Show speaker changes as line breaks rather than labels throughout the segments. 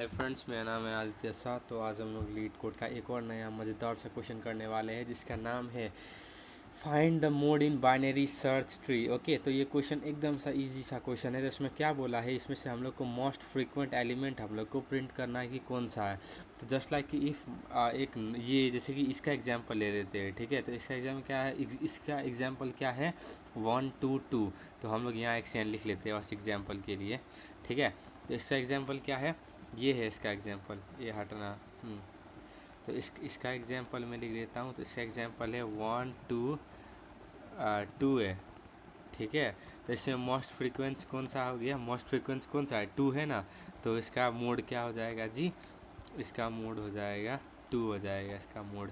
Hi friends, मेरा नाम है आदित्य शाह। तो आज हम लोग लीड कोड का एक और नया मज़ेदार सा क्वेश्चन करने वाले हैं जिसका नाम है find the mode in binary search tree. Okay, तो ये क्वेश्चन एकदम सा इजी सा क्वेश्चन है। तो इसमें क्या बोला है, इसमें से हम लोग को मोस्ट फ्रीक्वेंट एलिमेंट हम लोग को प्रिंट करना है कि कौन सा है। तो जस्ट लाइक कि इफ़ एक ये जैसे कि इसका एग्जांपल ले लेते हैं, ठीक है। तो इसका एग्जाम्पल क्या है, इसका एग्जांपल क्या है 1 2 2। तो हम लोग यहाँ एक्सटेंड लिख लेते हैं बस एग्जाम्पल के लिए, ठीक है। तो इसका एग्जाम्पल क्या है, ये है इसका एग्जाम्पल, ये हटना। तो इसका एग्जाम्पल मैं लिख देता हूँ। तो इसका एग्जाम्पल है 1 2 2 है, ठीक है। तो इसमें मोस्ट फ्रीक्वेंस कौन सा हो गया, मोस्ट फ्रीक्वेंस कौन सा है, 2 है ना। तो इसका मोड क्या हो जाएगा जी, इसका मोड हो जाएगा 2 हो जाएगा इसका मोड।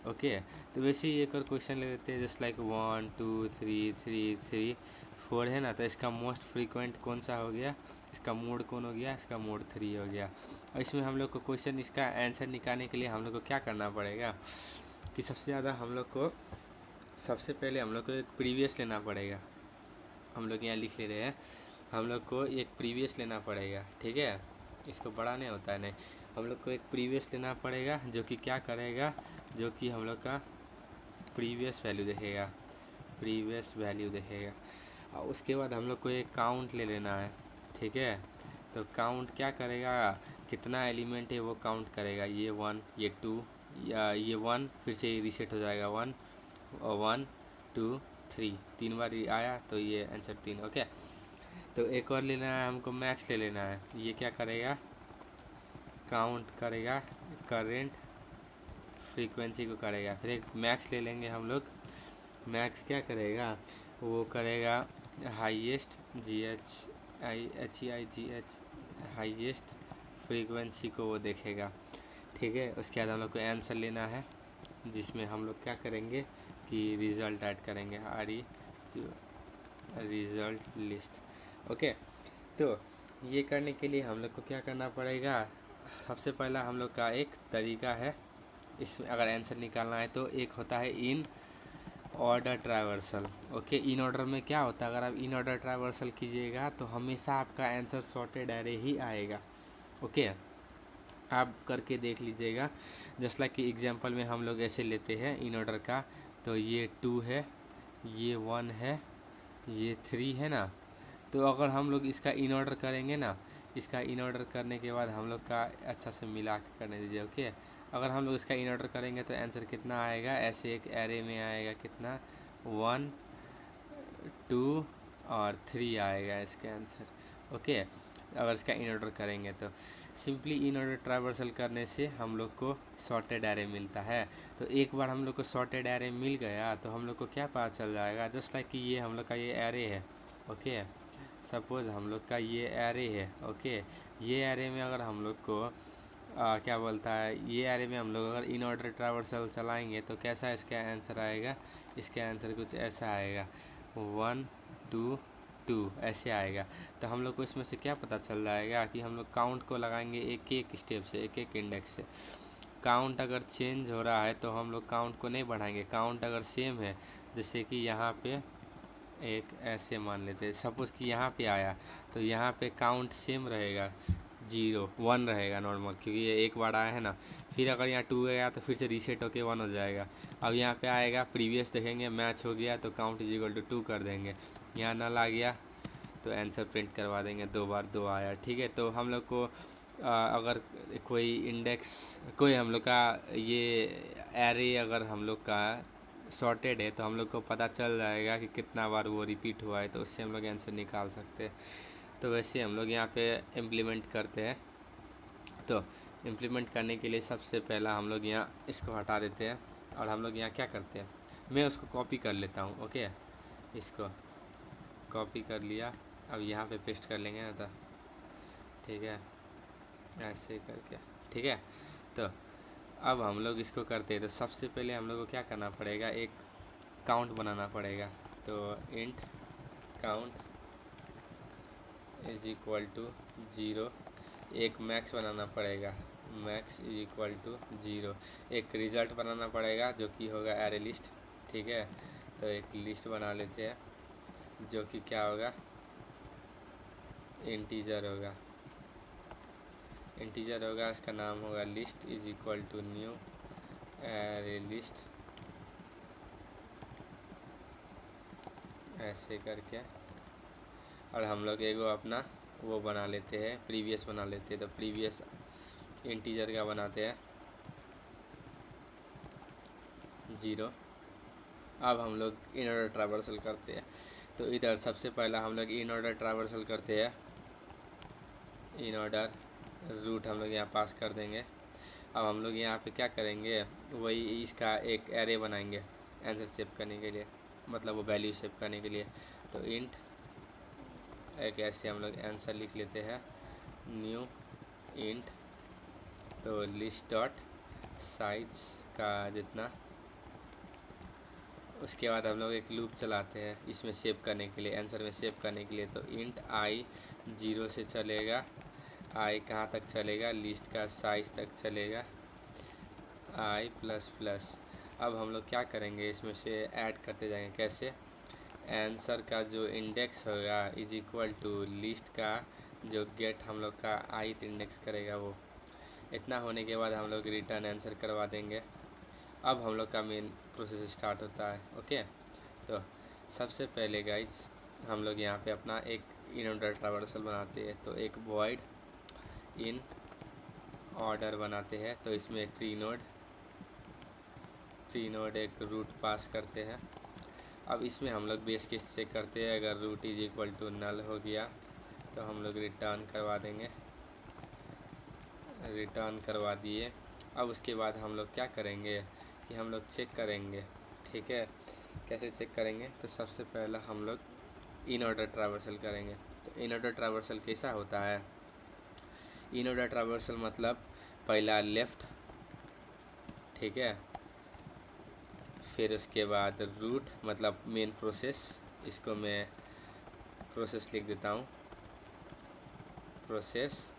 ओके, तो वैसे ही एक और क्वेश्चन ले लेते हैं जस्ट लाइक 1 2 3 3 3 4 है ना। तो इसका मोस्ट फ्रीक्वेंट कौन सा हो गया, इसका मोड कौन हो गया, इसका मोड 3 हो गया। और इसमें हम लोग को क्वेश्चन इसका आंसर निकालने के लिए हम लोग को क्या करना पड़ेगा कि सबसे ज़्यादा हम लोग को सबसे पहले हम लोग को एक प्रीवियस लेना पड़ेगा। हम लोग यहाँ लिख ले रहे हैं, हम लोग को एक प्रीवियस लेना पड़ेगा, ठीक है। इसको बड़ा नहीं होता है, नहीं, हम लोग को एक प्रीवियस लेना पड़ेगा जो कि क्या करेगा, जो कि हम लोग का प्रीवियस वैल्यू देखेगा, प्रीवियस वैल्यू देखेगा। और उसके बाद हम लोग को एक काउंट ले लेना है, ठीक है। तो काउंट क्या करेगा, कितना एलिमेंट है वो काउंट करेगा, ये 1 ये 2 या ये 1, फिर से रीसेट हो जाएगा 1 और 1 2 3, 3 बार आया तो ये आंसर 3। ओके, तो एक और लेना है हमको, मैक्स ले लेना है। ये क्या करेगा, काउंट करेगा करेंट फ्रीक्वेंसी को करेगा। फिर एक मैक्स ले लेंगे हम लोग, मैक्स क्या करेगा, वो करेगा हाईएस्ट GH हाईएस्ट फ्रीक्वेंसी को वो देखेगा, ठीक है। उसके बाद हम लोग को आंसर लेना है जिसमें हम लोग क्या करेंगे कि रिज़ल्ट ऐड करेंगे, रिज़ल्ट लिस्ट। ओके, तो ये करने के लिए हम लोग को क्या करना पड़ेगा, सबसे पहला हम लोग का एक तरीका है इसमें अगर आंसर निकालना है। तो एक होता है in order traversal. Okay, in order में क्या होता है, अगर आप इन ऑर्डर ट्रावर्सल कीजिएगा तो हमेशा आपका आंसर सॉर्टेड एरे ही आएगा। ओके, आप करके देख लीजिएगा। जस्ट लाइक कि एग्जांपल में हम लोग ऐसे लेते हैं इन ऑर्डर का। तो ये 2 है, ये 1 है, ये 3 है ना। तो अगर हम लोग इसका इन ऑर्डर करेंगे ना, इसका इन ऑर्डर करने के बाद हम लोग का अच्छा से मिला के करने दीजिए। ओके, अगर हम लोग इसका इन ऑर्डर करेंगे तो आंसर कितना आएगा, ऐसे एक एरे में आएगा कितना 1 2 और 3 आएगा इसका आंसर। ओके, अगर इसका इन ऑर्डर करेंगे तो सिंपली इन ऑर्डर ट्रावर्सल करने से हम लोग को सॉर्टेड एरे मिलता है। तो एक बार हम लोग को सॉर्टेड एरे मिल गया तो हम लोग को क्या पता चल जाएगा, जस्ट लाइक कि ये हम लोग का ये एरे है। ओके, सपोज़ हम लोग का ये एरे है। ओके, ये एरे में अगर हम लोग को क्या बोलता है, ये एरे में हम लोग अगर इन ऑर्डर ट्रावर्सल चलाएंगे तो कैसा इसका आंसर आएगा, इसका आंसर कुछ ऐसा आएगा 1 2 2 ऐसे आएगा। तो हम लोग को इसमें से क्या पता चल जाएगा कि हम लोग काउंट को लगाएंगे एक एक स्टेप से, एक एक इंडेक्स से। काउंट अगर चेंज हो रहा है तो हम लोग काउंट को नहीं बढ़ाएंगे। काउंट अगर सेम है, जैसे कि यहाँ पे एक ऐसे मान लेते हैं, सपोज़ कि यहाँ पे आया तो यहाँ पे काउंट सेम रहेगा, 0 1 रहेगा नॉर्मल, क्योंकि ये एक बार आया है ना। फिर अगर यहाँ 2 गया तो फिर से रीसेट होके 1 हो जाएगा। अब यहाँ पे आएगा, प्रीवियस देखेंगे, मैच हो गया तो काउंट इज इक्वल टू 2 कर देंगे। यहाँ नल आ गया तो आंसर प्रिंट करवा देंगे, 2 बार 2 आया, ठीक है। तो हम लोग को अगर कोई इंडेक्स, कोई हम लोग का ये एरे अगर हम लोग का सॉर्टेड है तो हम लोग को पता चल जाएगा कि कितना बार वो रिपीट हुआ है, तो उससे हम लोग आंसर निकाल सकते हैं। तो वैसे हम लोग यहाँ पे इम्प्लीमेंट करते हैं। तो इम्प्लीमेंट करने के लिए सबसे पहला हम लोग यहाँ इसको हटा देते हैं और हम लोग यहाँ क्या करते हैं, मैं उसको कॉपी कर लेता हूँ। ओके, इसको कॉपी कर लिया, अब यहाँ पे पेस्ट कर लेंगे ना, तो ठीक है, ऐसे करके, ठीक है। तो अब हम लोग इसको करते हैं। तो सबसे पहले हम लोग को क्या करना पड़ेगा, एक काउंट बनाना पड़ेगा। तो int count is equal to 0, एक मैक्स बनाना पड़ेगा, मैक्स इज इक्वल टू 0, एक रिज़ल्ट बनाना पड़ेगा जो कि होगा एरे लिस्ट, ठीक है। तो एक लिस्ट बना लेते हैं जो कि क्या होगा, इंटीजर होगा, इंटीजर होगा, इसका नाम होगा list is equal to new array list, ऐसे करके। और हम लोग एगो अपना वो बना लेते हैं, प्रीवियस बना लेते हैं। तो प्रीवियस इंटीजर का बनाते हैं 0। अब हम लोग इन ऑर्डर ट्रावर्सल करते हैं। तो इधर सबसे पहला हम लोग इन ऑर्डर ट्रावर्सल करते हैं, इन ऑर्डर रूट हम लोग यहाँ पास कर देंगे। अब हम लोग यहाँ पे क्या करेंगे, वही इसका एक एरे बनाएंगे आंसर सेव करने के लिए, मतलब वो वैल्यू सेव करने के लिए। तो इंट एक ऐसे हम लोग आंसर लिख लेते हैं, न्यू इंट, तो लिस्ट डॉट साइज का जितना। उसके बाद हम लोग एक लूप चलाते हैं इसमें सेव करने के लिए, आंसर में सेव करने के लिए। तो इंट आई 0 से चलेगा, आई कहाँ तक चलेगा, लिस्ट का साइज तक चलेगा, आई प्लस प्लस। अब हम लोग क्या करेंगे, इसमें से ऐड करते जाएंगे। कैसे, आंसर का जो इंडेक्स होगा इज इक्वल टू लिस्ट का जो गेट हम लोग का ith इंडेक्स करेगा वो। इतना होने के बाद हम लोग रिटर्न आंसर करवा देंगे। अब हम लोग का मेन प्रोसेस स्टार्ट होता है। ओके, तो सबसे पहले गाइज हम लोग यहाँ पे अपना एक इन ऑर्डर ट्रावर्सल बनाते हैं। तो एक वॉइड इन ऑर्डर बनाते हैं। तो इसमें ट्री नोड एक रूट पास करते हैं। अब इसमें हम लोग बेस केस चेक करते हैं, अगर root is equal to null हो गया तो हम लोग रिटर्न करवा देंगे, रिटर्न करवा दिए। अब उसके बाद हम लोग क्या करेंगे कि हम लोग चेक करेंगे, ठीक है। कैसे चेक करेंगे, तो सबसे पहला हम लोग इन ऑर्डर ट्रावर्सल करेंगे। तो इन ऑर्डर ट्रावर्सल कैसा होता है, इन ऑर्डर ट्रावर्सल मतलब पहला लेफ़्ट, ठीक है, फिर उसके बाद रूट मतलब मेन प्रोसेस, इसको मैं प्रोसेस लिख देता हूँ, प्रोसेस,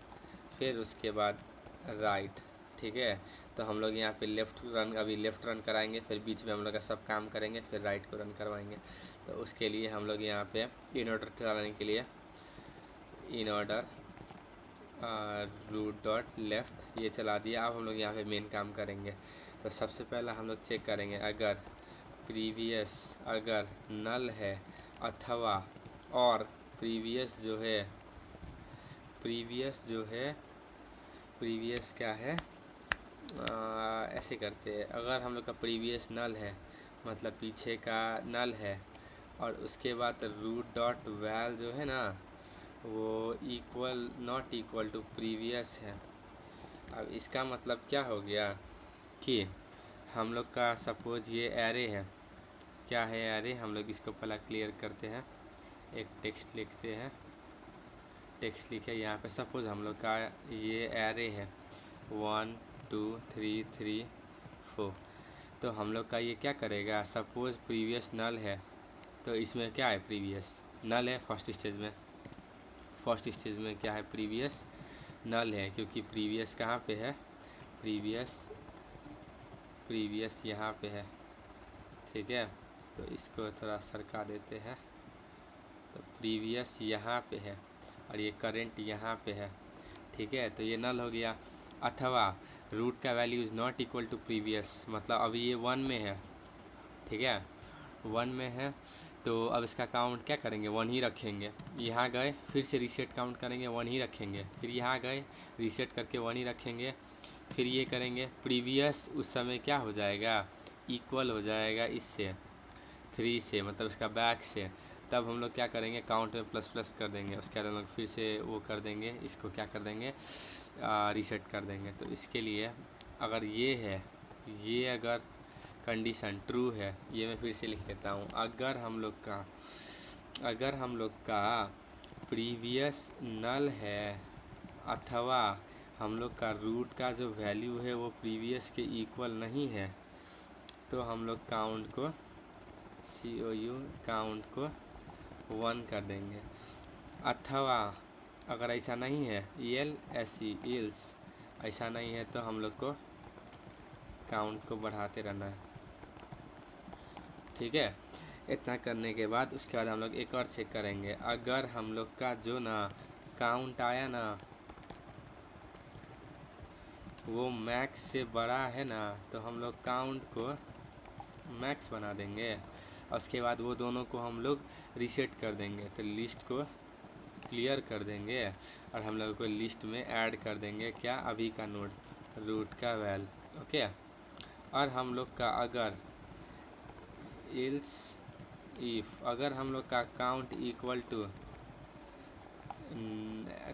फिर उसके बाद राइट, ठीक है। तो हम लोग यहाँ पे अभी लेफ़्ट रन कराएंगे, फिर बीच में हम लोग का सब काम करेंगे, फिर राइट को रन करवाएंगे। तो उसके लिए हम लोग यहाँ पे इन ऑर्डर चलाने के लिए in order root dot left ये चला दिया। अब हम लोग यहाँ पे मेन काम करेंगे। तो सबसे पहला हम लोग चेक करेंगे, अगर प्रीवियस अगर नल है अथवा और प्रीवियस क्या है, ऐसे करते हैं। अगर हम लोग का प्रीवियस नल है मतलब पीछे का नल है, और उसके बाद रूट डॉट वैल जो है ना वो नॉट इक्वल टू प्रीवियस है। अब इसका मतलब क्या हो गया कि हम लोग का सपोज ये एरे है, क्या है एरे, हम लोग इसको पहला क्लियर करते हैं, एक टेक्स्ट लिखते हैं, टेक्स्ट लिखे यहाँ पे। सपोज हम लोग का ये एरे है 1 2 3 3 4। तो हम लोग का ये क्या करेगा, सपोज प्रीवियस नल है तो इसमें क्या है, प्रीवियस नल है। फर्स्ट स्टेज में क्या है, प्रीवियस नल है, क्योंकि प्रीवियस कहाँ पे है, प्रीवियस यहाँ पे है, ठीक है। तो इसको थोड़ा सरका देते हैं। तो प्रीवियस यहाँ पे है और ये करंट यहाँ पे है, ठीक है। तो ये नल हो गया। अथवा रूट का value is not equal to previous, मतलब अभी ये 1 में है, ठीक है, 1 में है। तो अब इसका काउंट क्या करेंगे, 1 ही रखेंगे। यहाँ गए फिर से रीसेट काउंट करेंगे, 1 ही रखेंगे। फिर यहाँ गए रीसेट करके 1 ही रखेंगे। फिर ये करेंगे, प्रीवियस उस समय क्या हो जाएगा, इक्वल हो जाएगा इससे 3 से, मतलब इसका बैक से। तब हम लोग क्या करेंगे, काउंट में प्लस प्लस कर देंगे। उसके बाद हम लोग फिर से वो कर देंगे, इसको क्या कर देंगे, रीसेट कर देंगे। तो इसके लिए अगर ये है, ये अगर कंडीशन ट्रू है, ये मैं फिर से लिख लेता हूँ, अगर हम लोग का प्रीवियस नल है अथवा हम लोग का रूट का जो वैल्यू है वो प्रीवियस के इक्वल नहीं है, तो हम लोग काउंट को 1 कर देंगे। अथवा अगर ऐसा नहीं है, इल्स ऐसा नहीं है, तो हम लोग को काउंट को बढ़ाते रहना है, ठीक है। इतना करने के बाद उसके बाद हम लोग एक और चेक करेंगे, अगर हम लोग का जो ना काउंट आया ना, वो मैक्स से बड़ा है ना, तो हम लोग काउंट को मैक्स बना देंगे और उसके बाद वो दोनों को हम लोग रीसेट कर देंगे। तो लिस्ट को क्लियर कर देंगे और हम लोग को लिस्ट में ऐड कर देंगे क्या, अभी का नोड, रूट का वैल। ओके, और हम लोग का अगर इल्स इफ अगर हम लोग का काउंट इक्वल टू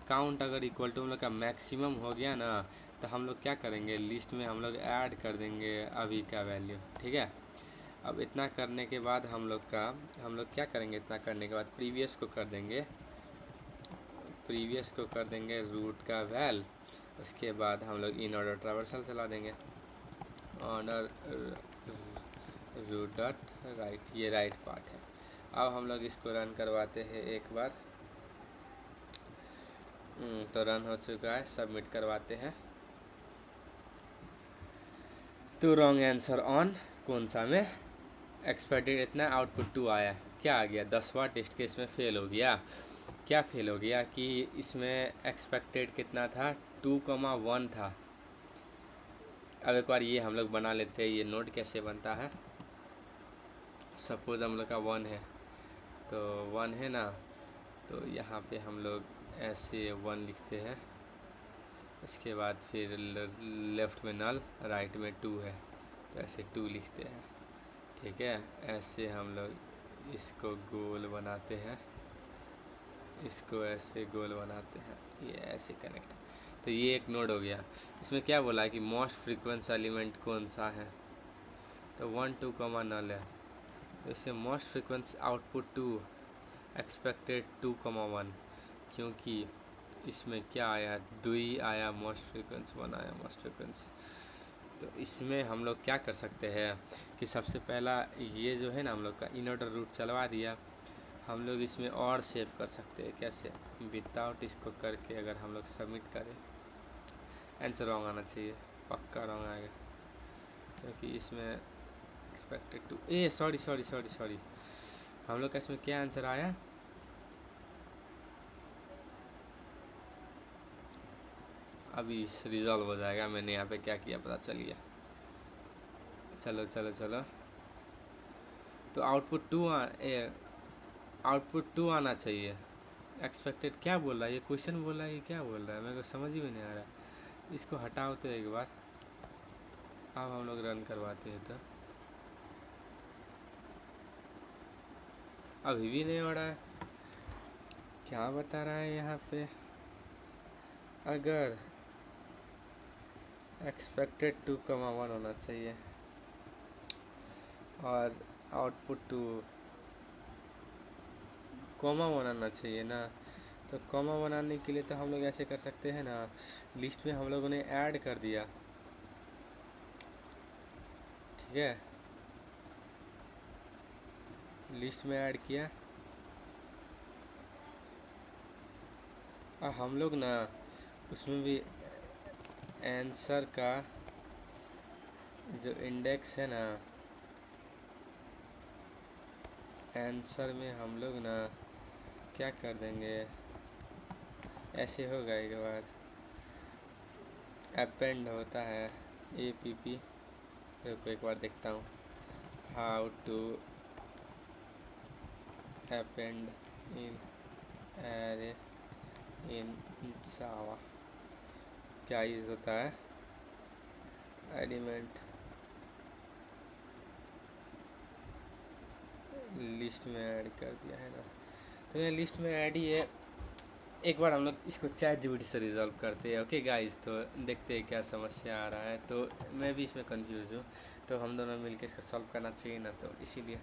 काउंट अगर इक्वल टू हम लोग का मैक्सिमम हो गया ना, तो हम लोग क्या करेंगे, लिस्ट में हम लोग ऐड कर देंगे अभी का वैल्यू। ठीक है, अब इतना करने के बाद हम लोग क्या करेंगे, इतना करने के बाद प्रीवियस को कर देंगे रूट का वैल। उसके बाद हम लोग इन ऑर्डर ट्रावर्सल चला देंगे, ऑर्डर रूट डॉट राइट, ये राइट पार्ट है। अब हम लोग इसको रन करवाते हैं एक बार। तो रन हो चुका है, सबमिट करवाते हैं। तो रॉन्ग आंसर ऑन कौन सा में, एक्सपेक्टेड इतना, आउटपुट 2 आया। क्या आ गया, 10वां टेस्ट केस में फेल हो गया। क्या फेल हो गया कि इसमें एक्सपेक्टेड कितना था, 2,1 था। अब एक बार ये हम लोग बना लेते हैं, ये नोट कैसे बनता है। सपोज हम लोग का 1 है, तो 1 है ना, तो यहाँ पे हम लोग ऐसे 1 लिखते हैं। इसके बाद फिर लेफ़्ट में नल, राइट में 2 है, तो ऐसे 2 लिखते हैं। ठीक है, ऐसे हम लोग इसको गोल बनाते हैं, इसको ऐसे गोल बनाते हैं, ये ऐसे कनेक्ट। तो ये एक नोड हो गया। इसमें क्या बोला है कि मोस्ट फ्रीक्वेंस एलिमेंट कौन सा है, तो 1 2 नल है, तो इससे मोस्ट फ्रीक्वेंस आउटपुट 2, एक्सपेक्टेड 2,1, क्योंकि इसमें क्या आया, 2 ही आया, मोस्ट फ्रीक्वेंस 1 आया मोस्ट फ्रीक्वेंस। तो इसमें हम लोग क्या कर सकते हैं कि सबसे पहला ये जो है ना, हम लोग का इन ऑर्डर रूट चलवा दिया। हम लोग इसमें और सेव कर सकते हैं, कैसे, विदाउट इसको करके अगर हम लोग सबमिट करें, आंसर रॉन्ग आना चाहिए, पक्का रॉन्ग आएगा, क्योंकि इसमें एक्सपेक्टेड टू, सॉरी हम लोग का इसमें क्या आंसर आया, अभी रिजॉल्व हो जाएगा। मैंने यहाँ पे क्या किया पता चल गया। चलो तो आउटपुट टू आना चाहिए। एक्सपेक्टेड क्या बोल रहा है, ये क्वेश्चन बोल रहा है, ये क्या बोल रहा है, मेरे को समझ ही में नहीं आ रहा। इसको हटाओ तो एक बार, अब हम लोग रन करवाते हैं, तो अभी भी नहीं हो रहा है। क्या बता रहा है यहाँ पे, अगर एक्सपेक्टेड 2,1 होना चाहिए और आउटपुट 2 कॉमा बनाना चाहिए ना। तो कॉमा बनाने के लिए तो हम लोग ऐसे कर सकते हैं ना, लिस्ट में हम लोगों ने ऐड कर दिया। ठीक है, लिस्ट में ऐड किया और हम लोग ना उसमें भी आंसर का जो इंडेक्स है ना, आंसर में हम लोग ना क्या कर देंगे, ऐसे होगा एक बार, अपेंड होता है APP, रुको एक बार देखता हूँ, how to append in array in Java. क्या यूज़ होता है, एलिमेंट लिस्ट में ऐड कर दिया है ना, तो ये लिस्ट में ऐड ही है। एक बार हम लोग इसको ChatGPT से रिजॉल्व करते हैं। ओके गाइस, तो देखते हैं क्या समस्या आ रहा है। तो मैं भी इसमें कंफ्यूज हूँ, तो हम दोनों मिलकर इसको सॉल्व करना चाहिए ना। तो इसीलिए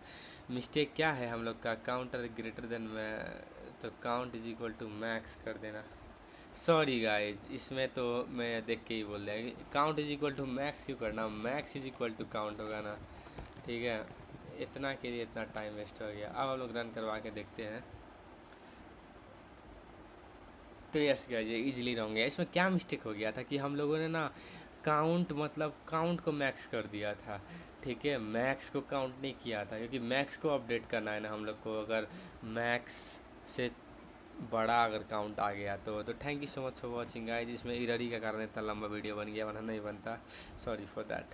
मिस्टेक क्या है हम लोग का, काउंटर ग्रेटर देन में, तो count is equal to max कर देना। सॉरी गाइज, इसमें तो मैं देख के ही बोल दिया, count is equal to max क्यों करना, max is equal to count होगा ना। ठीक है, इतना के लिए इतना टाइम वेस्ट हो गया। अब हम लोग रन करवा के देखते हैं। तो यस गाइस, ये इजीली रॉन्ग है। इसमें क्या मिस्टेक हो गया था कि हम लोगों ने ना काउंट मतलब काउंट को मैक्स कर दिया था। ठीक है, मैक्स को काउंट नहीं किया था, क्योंकि मैक्स को अपडेट करना है ना हम लोग को। अगर मैक्स से बड़ा अगर काउंट आ गया तो thank you so much for watching guys. इसमें इरर का कारण इतना लंबा वीडियो बन गया, वरना नहीं बनता। Sorry for that.